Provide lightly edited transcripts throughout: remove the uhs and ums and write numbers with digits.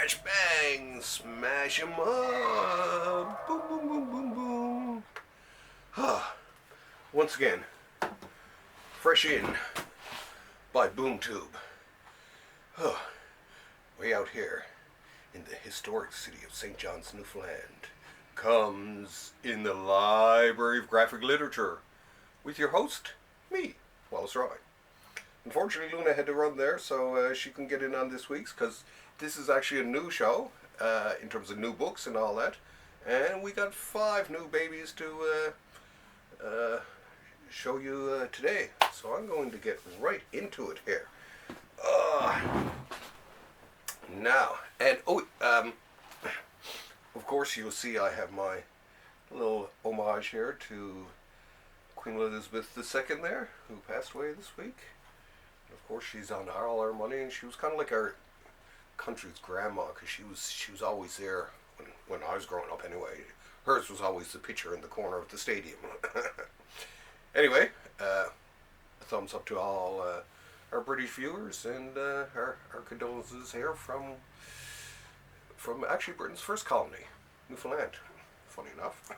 Smash, bang, smash 'em up. Boom, boom, boom, boom, boom. Once again, fresh in by BoomTube. Way out here in the historic city of St. John's, Newfoundland, comes In the Library of Graphic Literature with your host, me, Wallace Roy. Unfortunately, Luna had to run there, so she couldn't get in on this week's, because this is actually a new show, in terms of new books and all that. And we got 5 new babies to show you today. So I'm going to get right into it here. Now, and of course you'll see I have my little homage here to Queen Elizabeth II there, who passed away this week. And of course she's on all our money, and she was kind of like our country's grandma, because she was always there when I was growing up anyway. Hers was always the picture in the corner of the stadium. Anyway, a thumbs up to all our British viewers, and our condolences here from actually Britain's first colony, Newfoundland. Funny enough.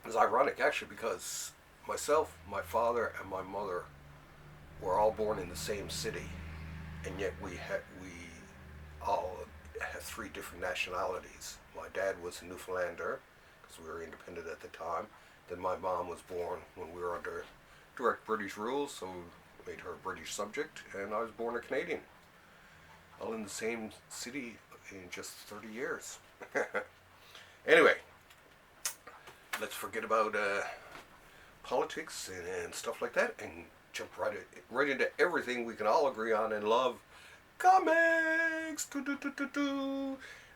It's ironic actually, because myself, my father, and my mother were all born in the same city, and yet we all have 3 different nationalities. My dad was a Newfoundlander, because we were independent at the time. Then my mom was born when we were under direct British rule, so we made her a British subject, and I was born a Canadian. All in the same city in just 30 years. Anyway, let's forget about politics and stuff like that, and jump right into everything we can all agree on and love. Comics!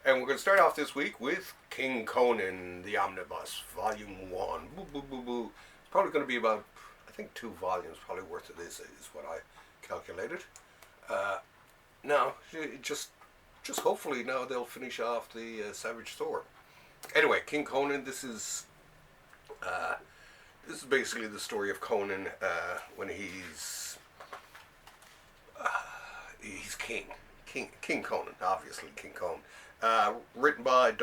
And we're going to start off this week with King Conan, the Omnibus, Volume 1. Boo, boo, boo, boo. It's probably going to be about, I think, 2 volumes, probably worth of this is what I calculated. Now, just hopefully now they'll finish off the Savage Sword. Anyway, King Conan, this is basically the story of Conan when he's King Conan, obviously King Conan. Written by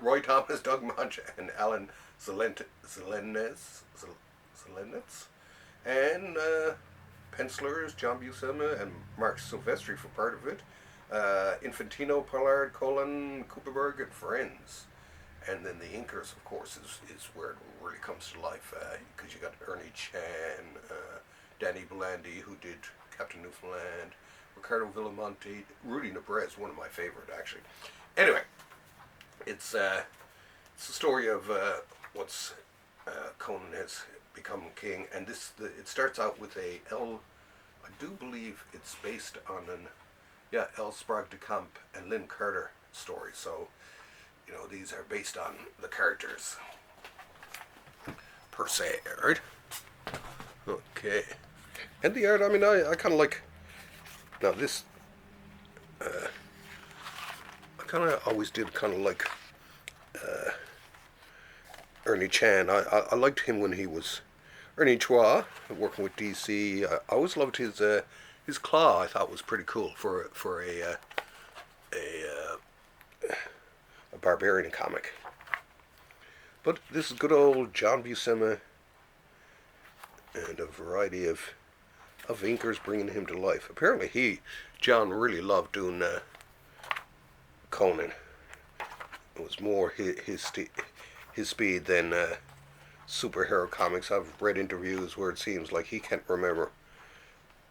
Roy Thomas, Doug Munch, and Alan Zelenetz, and pencilers John Buscema and Mark Silvestri for part of it. Infantino, Pollard, Colin, Cooperberg, and friends. And then the inkers, of course, is where it really comes to life, because you got Ernie Chan, Danny Belandi, who did Captain Newfoundland, Ricardo Villamonte, Rudy Nebrez, one of my favorite actually. Anyway, it's a story of once Conan has become king, and it starts out with I do believe it's based on L. Sprague de Camp and Lynn Carter story. So, these are based on the characters per se, right? Okay. And the art, I kind of like. Now this, I kind of always did kind of like Ernie Chan. I liked him when he was Ernie Chua, working with DC. I always loved his claw. I thought was pretty cool for a barbarian comic. But this is good old John Buscema and a variety of inkers bringing him to life. Apparently John really loved doing Conan. It was more his speed than superhero comics. I've read interviews where it seems like he can't remember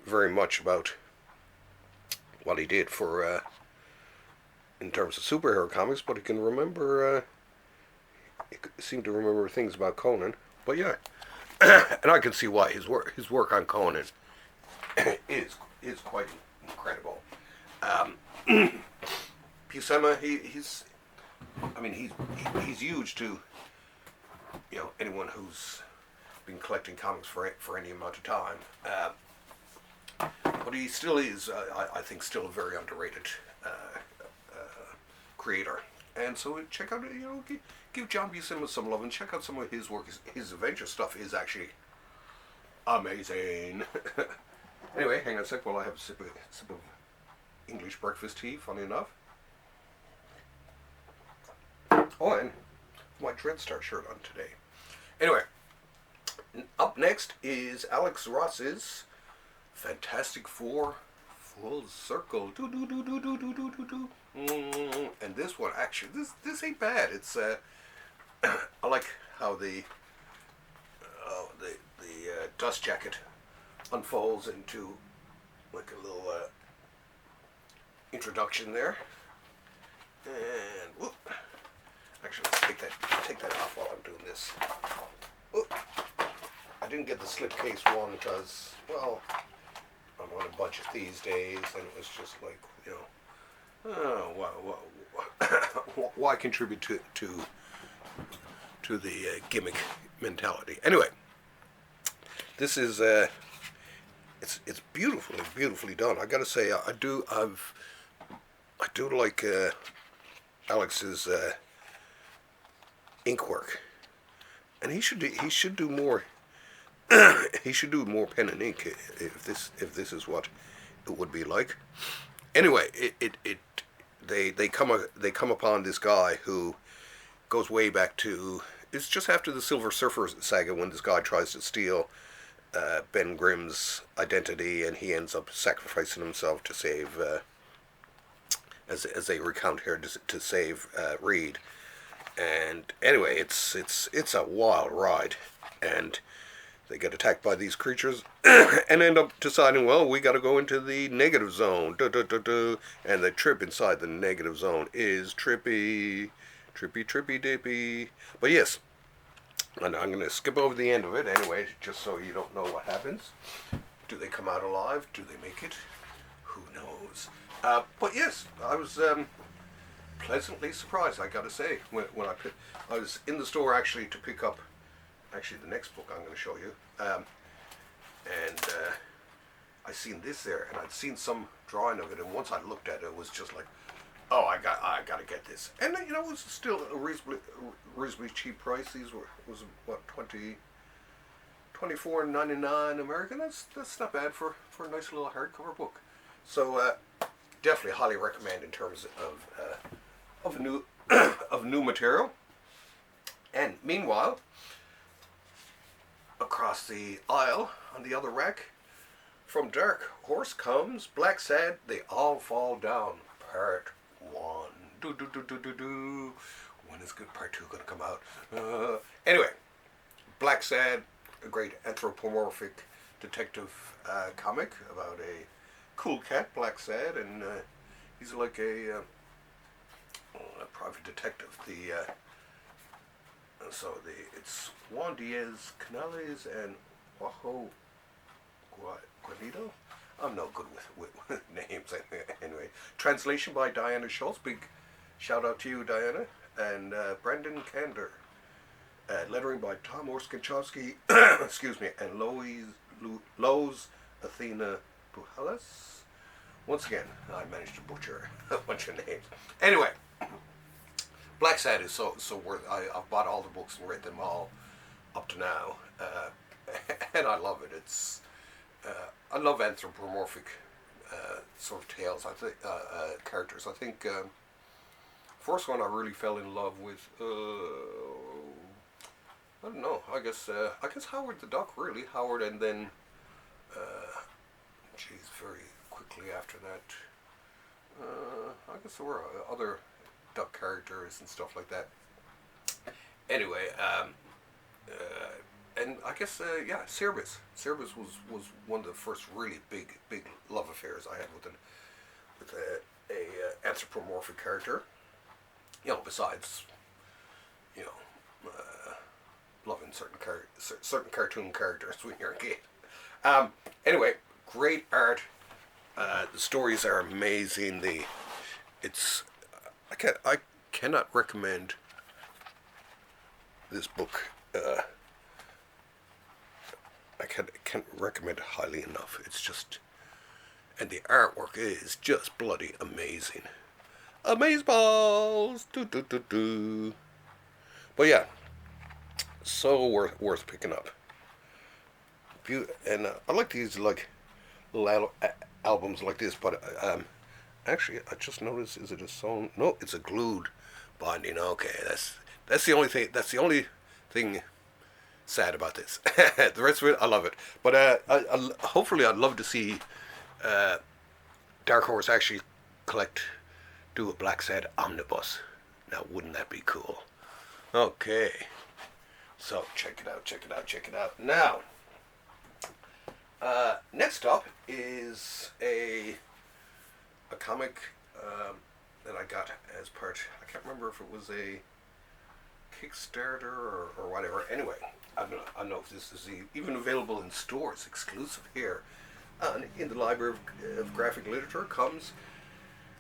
very much about what he did for in terms of superhero comics, but he can remember he seemed to remember things about Conan. But yeah, and I can see why his work on Conan is quite incredible. Buscema, he's huge to anyone who's been collecting comics for any amount of time. But he still is, I think, still a very underrated creator. And so check out, give John Buscema some love and check out some of his work. His adventure stuff is actually amazing. Anyway, hang on a sec while I have a sip of English breakfast tea, funny enough. Oh, and my Dreadstar shirt on today. Anyway, up next is Alex Ross's Fantastic Four Full Circle. And this one, actually, this ain't bad. It's I like how the dust jacket unfolds into like a little introduction there. And whoop. Actually, let's take that off while I'm doing this. Whoop. I didn't get the slipcase one because, well, I'm on a budget these days, and it was just like, you know, why contribute to the gimmick mentality? Anyway, this is it's beautifully done. I got to say, I do like Alex's ink work, and he should do more. He should do more pen and ink if this is what it would be like. Anyway, they come upon this guy who goes way back to, it's just after the Silver Surfer saga, when this guy tries to steal Ben Grimm's identity, and he ends up sacrificing himself to save, as they recount here, to save Reed. And anyway, it's a wild ride, and they get attacked by these creatures and end up deciding, well, we got to go into the negative zone. And the trip inside the negative zone is trippy dippy. But yes, and I'm going to skip over the end of it anyway, just so you don't know what happens. Do they come out alive? Do they make it? Who knows? But yes, I was pleasantly surprised, I got to say, when I was in the store actually to pick up the next book I'm going to show you, and I seen this there, and I'd seen some drawing of it, and once I looked at it, it was just like, oh, I got to get this. And you know, it was still a reasonably cheap price. These was what, $24.99 American. That's not bad for a nice little hardcover book. So definitely highly recommend in terms of new of new material. And meanwhile, across the aisle on the other rack, from Dark Horse comes Blacksad, They All Fall Down, Part 1. When is good Part 2 going to come out? Anyway, Blacksad, a great anthropomorphic detective comic about a cool cat, Blacksad, and he's like a private detective. It's Juan Diaz Canales and Juanjo Guarnido. I'm no good with names anyway. Translation by Diana Schultz. Big shout out to you, Diana. And Brendan Kander. Lettering by Tom Orskinchowski, excuse me, and Lowe's Athena Pujalas. Once again, I managed to butcher a bunch of names. Anyway, Blacksad is so worth. I've bought all the books and read them all up to now, and I love it. It's I love anthropomorphic sort of tales. I think characters. I think first one I really fell in love with. I don't know. I guess Howard the Duck, really. Howard, and then very quickly after that. I guess there were other duck characters and stuff like that. Anyway, and I guess Cerebus. Cerebus was one of the first really big love affairs I had with a anthropomorphic character. You know, besides, you know, loving certain cartoon characters when you're a kid. Anyway, great art. The stories are amazing. I cannot recommend this book. I can't recommend it highly enough. It's just, and the artwork is just bloody amazing. Amazeballs! Do. But yeah, so worth picking up. And I like these like little albums like this, but Actually, I just noticed. Is it a sewn? No, it's a glued binding. Okay, that's the only thing. That's the only thing sad about this. The rest of it, I love it. But hopefully, I'd love to see Dark Horse actually collect, do a Blacksad Omnibus. Now, wouldn't that be cool? Okay, so check it out, check it out, check it out. Now, next up is a comic that I got as part. I can't remember if it was a Kickstarter or whatever. Anyway, I don't know if this is even available in stores, exclusive here. And in the Library of Graphic Literature comes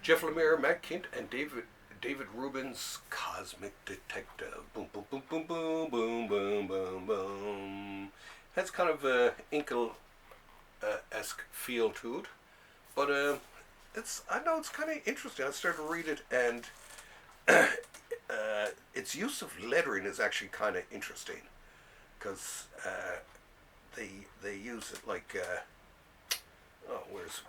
Jeff Lemire, Matt Kindt, and David Rubin's Cosmic Detective. Boom, boom, boom, boom, boom, boom, boom, boom, boom. Has kind of a Inkle-esque feel to it, but I know it's kind of interesting. I started to read it, and its use of lettering is actually kind of interesting, because they use it like there's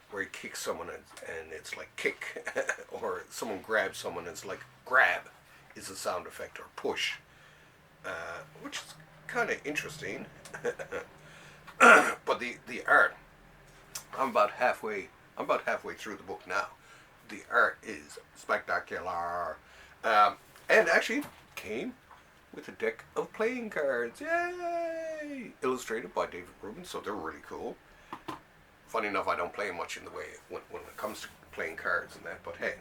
where he kicks someone and it's like kick, or someone grabs someone and it's like grab is a sound effect, or push, which is kind of interesting. But the art, I'm about halfway through the book now. The art is spectacular, and actually came with a deck of playing cards. Yay! Illustrated by David Rubin, so they're really cool. Funny enough, I don't play much in the way when it comes to playing cards and that, but hey.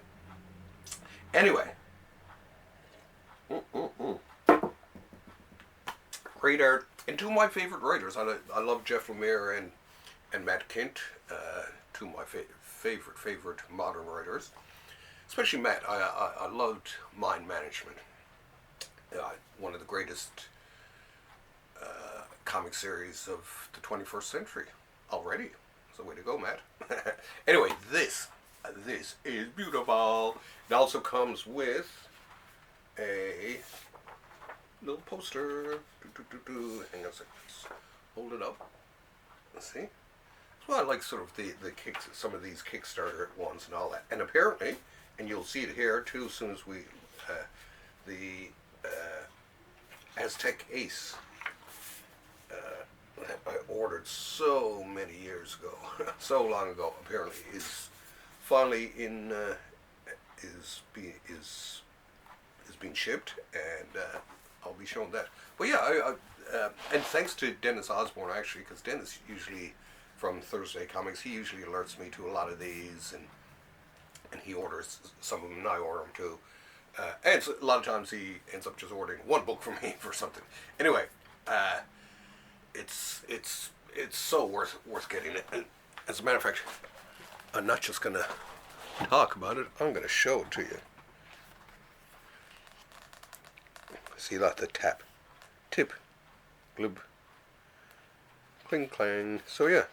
Anyway. Great art. And two of my favorite writers. I love Jeff Lemire and Matt Kindt, two of my favorite modern writers. Especially Matt. I loved Mind Management. One of the greatest comic series of the 21st century already. So way to go, Matt. Anyway, this is beautiful. It also comes with a little poster. Hang on a second. Let's hold it up. Let's see. Well, I like sort of the kicks, some of these Kickstarter ones and all that. And apparently, and you'll see it here too as soon as we the Aztec Ace I ordered so many years ago, so long ago, apparently is finally in is being shipped, and I'll be showing that. But yeah, and thanks to Dennis Osbourne actually, because Dennis usually from Thursday Comics, he usually alerts me to a lot of these, and he orders some of them, and I order them too. And so a lot of times he ends up just ordering one book from me for something. Anyway, it's so worth getting it. And as a matter of fact, I'm not just gonna talk about it. I'm gonna show it to you. See that, the tip, glib, cling clang. So yeah,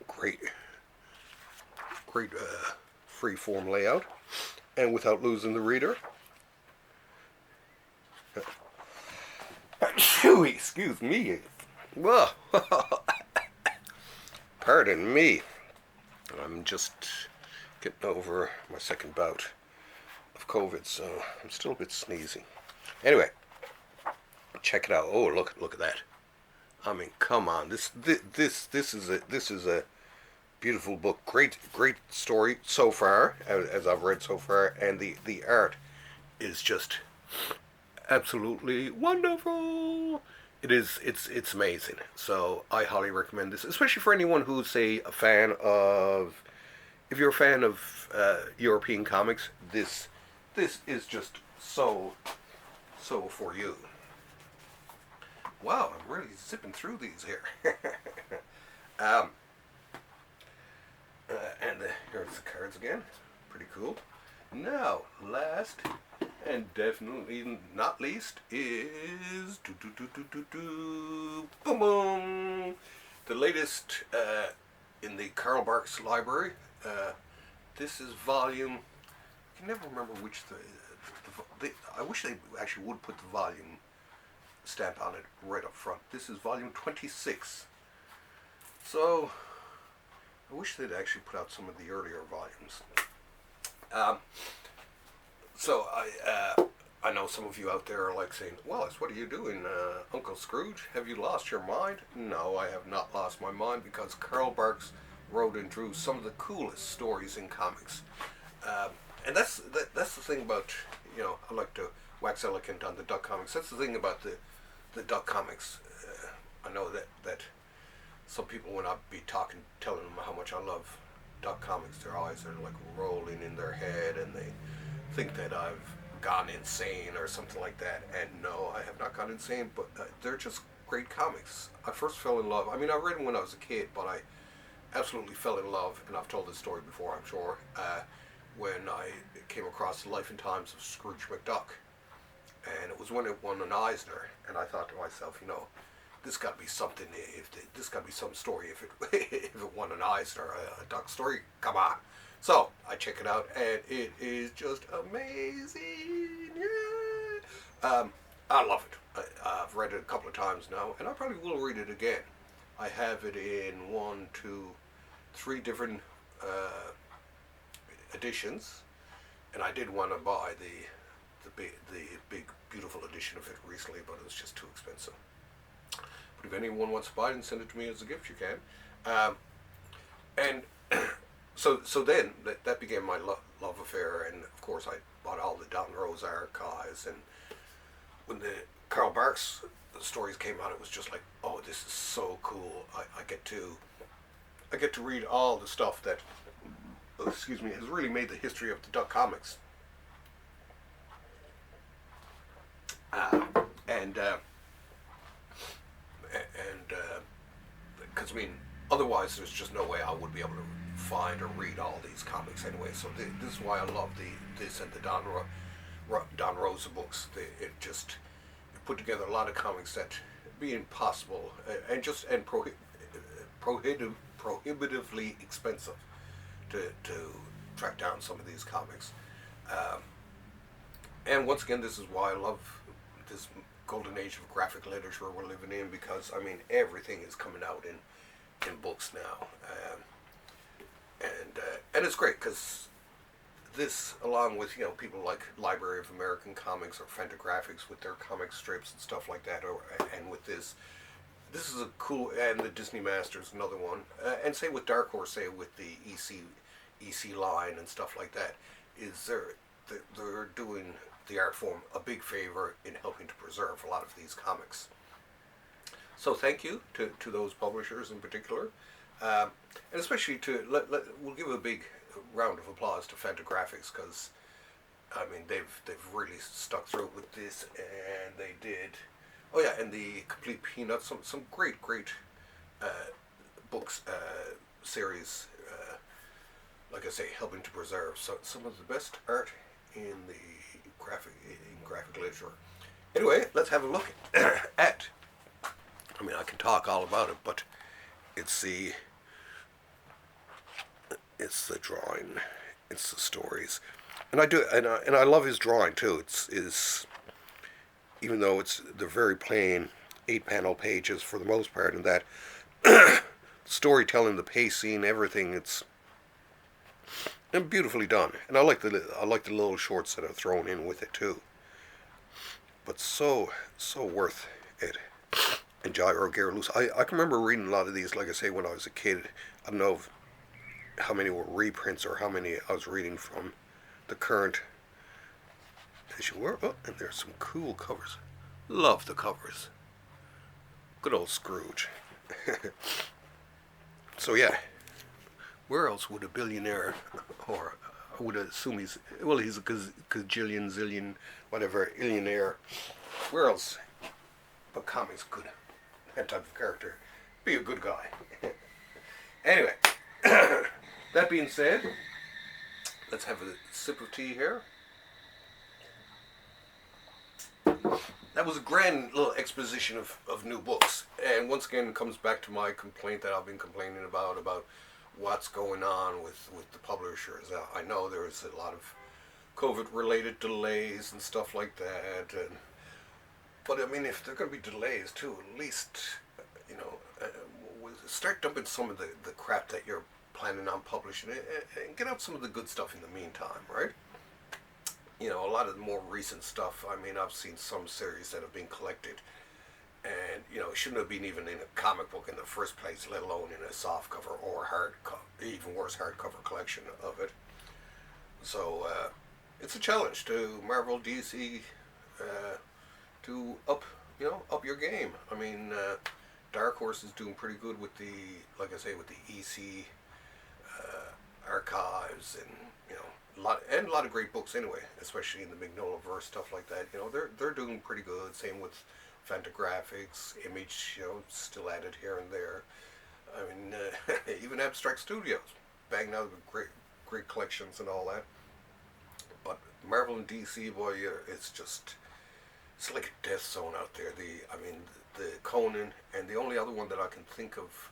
great free form layout, and without losing the reader. Excuse me. Well, pardon me. I'm just getting over my second bout of COVID, so I'm still a bit sneezy. Anyway, check it out. Oh, look at that. I mean, come on. This is a beautiful book. Great story so far, as I've read so far, and the art is just absolutely wonderful. It's amazing. So I highly recommend this, especially for anyone who's, say, a fan of, if you're a fan of European comics, this is just so for you. Wow, I'm really zipping through these here. And here's the cards again. Pretty cool. Now, last and definitely not least is boom boom, the latest in the Karl Barks library. This is volume. I can never remember which I wish they actually would put the volume stamp on it right up front. This is volume 26. So I wish they'd actually put out some of the earlier volumes. Um, so I know some of you out there are like saying, Wallace, what are you doing, Uncle Scrooge? Have you lost your mind? No, I have not lost my mind, because Carl Barks wrote and drew some of the coolest stories in comics. And that's the thing about, I like to wax eloquent on the Duck Comics. That's the thing about the Duck Comics. I know that some people, when I be telling them how much I love Duck Comics, their eyes are like rolling in their head, and they think that I've gone insane or something like that. And no, I have not gone insane, but they're just great comics. I first fell in love. I mean, I read them when I was a kid, but I absolutely fell in love, and I've told this story before, I'm sure, when I came across The Life and Times of Scrooge McDuck. And it was when it won an Eisner, and I thought to myself, this got to be something. This got to be some story. If it if it won an Eisner, a duck story, come on. So I check it out, and it is just amazing. Yeah. I love it. I've read it a couple of times now, and I probably will read it again. I have it in 1, 2, 3 different editions, and I did want to buy the big beautiful edition of it recently, but it was just too expensive. But if anyone wants to buy it and send it to me as a gift, you can. And so then that began my love affair, and of course I bought all the Don Rose archives, and when the Carl Barks stories came out, it was just like, oh, this is so cool. I get to read all the stuff that, has really made the history of the Duck Comics. Because otherwise there's just no way I would be able to find or read all these comics anyway. So this is why I love this and the Don Rosa books. It put together a lot of comics that being possible and prohibitively expensive to track down some of these comics. And once again, this is why I love this golden age of graphic literature we're living in, because everything is coming out in books now, and it's great because this, along with people like Library of American Comics or Fantagraphics with their comic strips and stuff like that, and with this is a cool, and the Disney Masters, another one, and say with Dark Horse, say with the EC line and stuff like that, is they're doing the art form a big favor in helping to preserve a lot of these comics. So thank you to those publishers in particular, and especially we'll give a big round of applause to Fantagraphics, because they've really stuck through it with this, and they did. Oh yeah, and the Complete Peanuts, some great books series. Like I say, helping to preserve some of the best art in graphic literature. Anyway, let's have a look at. I can talk all about it, but it's the drawing, it's the stories, and I love his drawing too. It's even though they're very plain 8-panel pages for the most part, and that storytelling, the pacing, everything, it's beautifully done, and I like the little shorts that are thrown in with it too. But so worth it. And Gyro Garaloose, I can remember reading a lot of these, like I say, when I was a kid. I don't know how many were reprints or how many I was reading from the current issue. Oh, and there's some cool covers. Love the covers. Good old Scrooge. So yeah, where else would a billionaire, or I would assume he's a gajillion, zillion, whatever, illionaire, where else but comics could that type of character be a good guy? Anyway, that being said, let's have a sip of tea here. That was a grand little exposition of new books, and once again it comes back to my complaint that I've been complaining about what's going on with the publishers. I know there's a lot of COVID-related delays and stuff like that, but if there are going to be delays too, at least start dumping some of the crap that you're planning on publishing it, and get out some of the good stuff in the meantime, right? You know, a lot of the more recent stuff, I mean, I've seen some series that have been collected, and, you know, it shouldn't have been even in a comic book in the first place, let alone in a softcover or even worse, hardcover collection of it. So, it's a challenge to Marvel, DC, to up your game. I mean, Dark Horse is doing pretty good with the, like I say, with the EC archives, and a lot of great books anyway, especially in the Mignola verse, stuff like that. You know, they're doing pretty good. Same with Fantagraphics, Image, still added here and there. I mean, even Abstract Studios banging out great collections and all that. But Marvel and DC, boy, it's like a death zone out there. The Conan, and the only other one that I can think of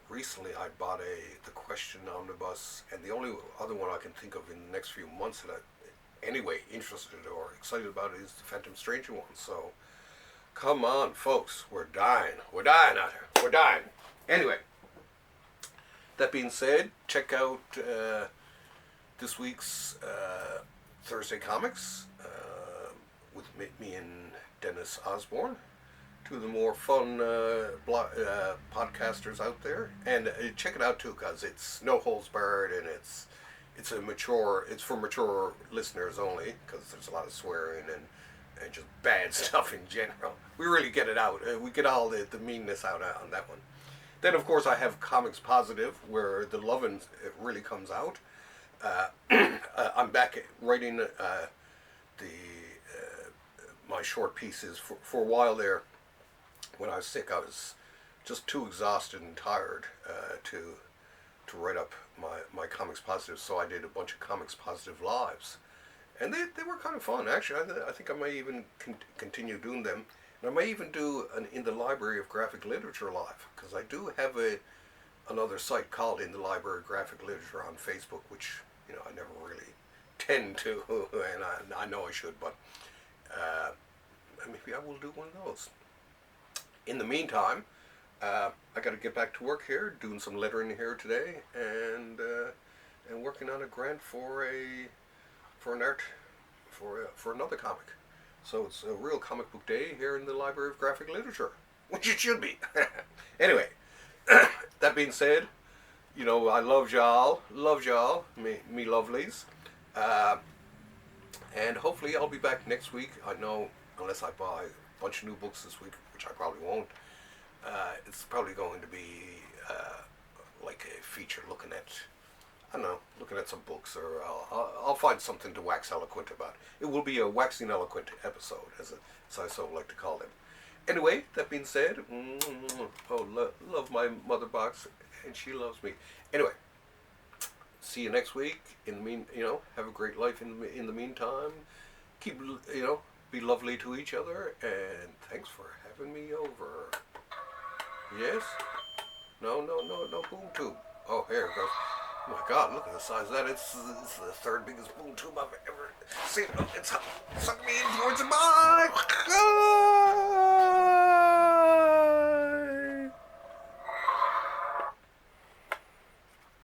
recently, I bought the Question Omnibus, and the only other one I can think of in the next few months that I, anyway, interested or excited about is the Phantom Stranger one. So, come on, folks, we're dying out here, we're dying. Anyway, that being said, check out this week's Thursday Comics with me and Dennis Osbourne, two of the more fun podcasters out there. And check it out too, because it's no holds barred, and it's for mature listeners only, because there's a lot of swearing and just bad stuff in general. We really get it out. We get all the meanness out on that one. Then, of course, I have Comics Positive, where the lovin' really comes out. I'm back writing my short pieces. For a while there, when I was sick, I was just too exhausted and tired to write up my Comics Positive, so I did a bunch of Comics Positive lives. And they were kind of fun, actually. I think I may even continue doing them. And I may even do an In the Library of Graphic Literature live, because I do have another site called In the Library of Graphic Literature on Facebook, which, I never really tend to, and I know I should, but maybe I will do one of those. In the meantime, I got to get back to work here, doing some lettering here today, and working on a grant for another comic. So it's a real comic book day here in the Library of Graphic Literature, which it should be. Anyway, that being said, I love y'all, me lovelies, and hopefully I'll be back next week. I know, unless I buy a bunch of new books this week, which I probably won't, it's probably going to be like a feature looking at some books, or I'll find something to wax eloquent about. It will be a waxing eloquent episode, as I so like to call them. Anyway, that being said, love my mother box, and she loves me. Anyway, see you next week. In the have a great life in the meantime. Keep, be lovely to each other, and thanks for having me over. Yes? No, boom tube. Oh, here it goes. Oh my God, look at the size of that. It's the third biggest boom tube I've ever seen. It's sucking me in towards the mic.